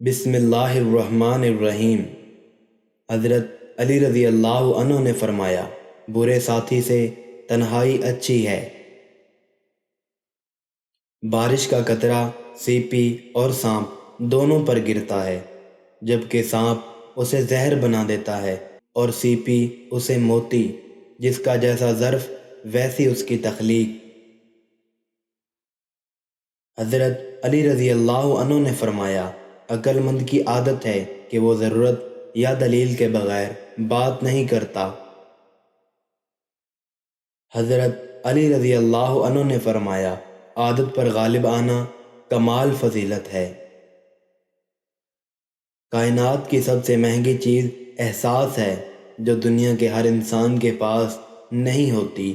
بسم اللہ الرحمن الرحیم۔ حضرت علی رضی اللہ عنہ نے فرمایا، برے ساتھی سے تنہائی اچھی ہے۔ بارش کا قطرہ سیپی اور سانپ دونوں پر گرتا ہے، جبکہ سانپ اسے زہر بنا دیتا ہے اور سیپی اسے موتی، جس کا جیسا ظرف ویسی اس کی تخلیق۔ حضرت علی رضی اللہ عنہ نے فرمایا، عقل مند کی عادت ہے کہ وہ ضرورت یا دلیل کے بغیر بات نہیں کرتا۔ حضرت علی رضی اللہ عنہ نے فرمایا، عادت پر غالب آنا کمال فضیلت ہے۔ کائنات کی سب سے مہنگی چیز احساس ہے، جو دنیا کے ہر انسان کے پاس نہیں ہوتی۔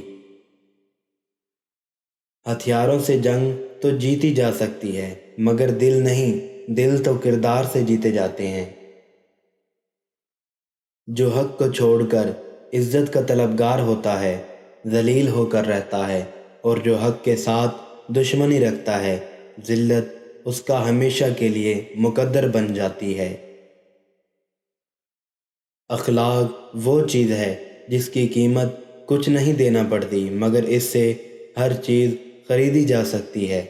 ہتھیاروں سے جنگ تو جیتی جا سکتی ہے، مگر دل نہیں، دل تو کردار سے جیتے جاتے ہیں۔ جو حق کو چھوڑ کر عزت کا طلبگار ہوتا ہے، ذلیل ہو کر رہتا ہے، اور جو حق کے ساتھ دشمنی رکھتا ہے، ذلت اس کا ہمیشہ کے لیے مقدر بن جاتی ہے۔ اخلاق وہ چیز ہے جس کی قیمت کچھ نہیں دینا پڑتی، مگر اس سے ہر چیز خریدی جا سکتی ہے۔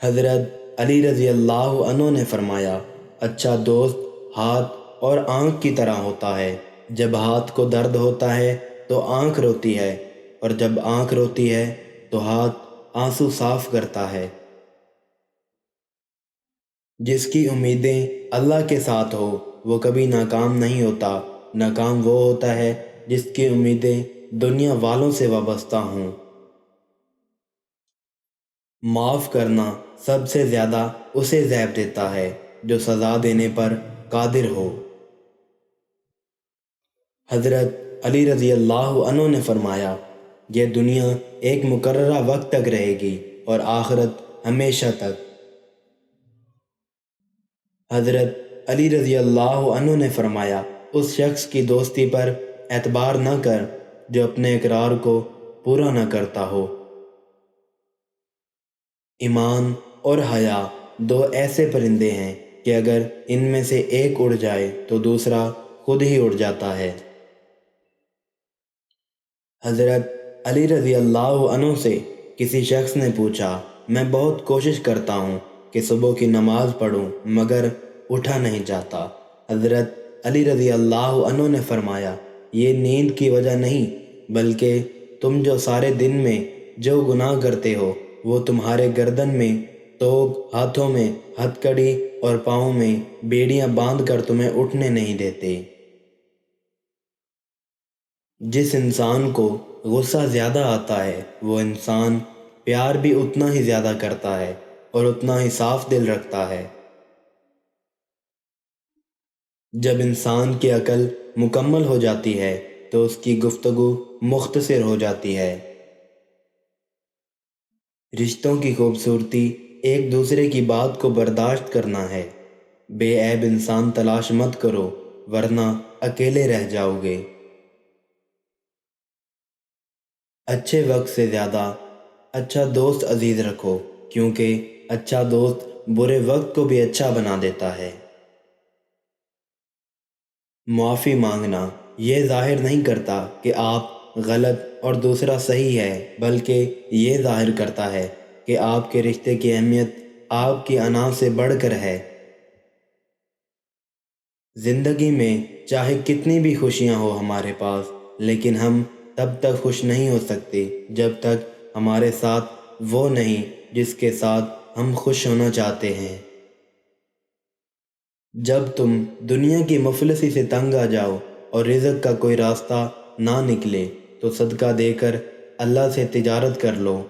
حضرت علی رضی اللہ عنہ نے فرمایا، اچھا دوست ہاتھ اور آنکھ کی طرح ہوتا ہے۔ جب ہاتھ کو درد ہوتا ہے تو آنکھ روتی ہے، اور جب آنکھ روتی ہے تو ہاتھ آنسو صاف کرتا ہے۔ جس کی امیدیں اللہ کے ساتھ ہو وہ کبھی ناکام نہیں ہوتا۔ ناکام وہ ہوتا ہے جس کی امیدیں دنیا والوں سے وابستہ ہوں۔ معاف کرنا سب سے زیادہ اسے زیب دیتا ہے جو سزا دینے پر قادر ہو۔ حضرت علی رضی اللہ عنہ نے فرمایا، یہ دنیا ایک مقررہ وقت تک رہے گی اور آخرت ہمیشہ تک۔ حضرت علی رضی اللہ عنہ نے فرمایا، اس شخص کی دوستی پر اعتبار نہ کر جو اپنے اقرار کو پورا نہ کرتا ہو۔ ایمان اور حیا دو ایسے پرندے ہیں کہ اگر ان میں سے ایک اڑ جائے تو دوسرا خود ہی اڑ جاتا ہے۔ حضرت علی رضی اللہ عنہ سے کسی شخص نے پوچھا، میں بہت کوشش کرتا ہوں کہ صبح کی نماز پڑھوں مگر اٹھا نہیں جاتا۔ حضرت علی رضی اللہ عنہ نے فرمایا، یہ نیند کی وجہ نہیں، بلکہ تم جو سارے دن میں جو گناہ کرتے ہو وہ تمہارے گردن میں توق، ہاتھوں میں ہتھ کڑی اور پاؤں میں بیڑیاں باندھ کر تمہیں اٹھنے نہیں دیتے۔ جس انسان کو غصہ زیادہ آتا ہے وہ انسان پیار بھی اتنا ہی زیادہ کرتا ہے اور اتنا ہی صاف دل رکھتا ہے۔ جب انسان کی عقل مکمل ہو جاتی ہے تو اس کی گفتگو مختصر ہو جاتی ہے۔ رشتوں کی خوبصورتی ایک دوسرے کی بات کو برداشت کرنا ہے۔ بے عیب انسان تلاش مت کرو ورنہ اکیلے رہ جاؤ گے۔ اچھے وقت سے زیادہ اچھا دوست عزیز رکھو، کیونکہ اچھا دوست برے وقت کو بھی اچھا بنا دیتا ہے۔ معافی مانگنا یہ ظاہر نہیں کرتا کہ آپ غلط اور دوسرا صحیح ہے، بلکہ یہ ظاہر کرتا ہے کہ آپ کے رشتے کی اہمیت آپ کی انا سے بڑھ کر ہے۔ زندگی میں چاہے کتنی بھی خوشیاں ہو ہمارے پاس، لیکن ہم تب تک خوش نہیں ہو سکتے جب تک ہمارے ساتھ وہ نہیں جس کے ساتھ ہم خوش ہونا چاہتے ہیں۔ جب تم دنیا کی مفلسی سے تنگ آ جاؤ اور رزق کا کوئی راستہ نہ نکلے تو صدقہ دے کر اللہ سے تجارت کر لو۔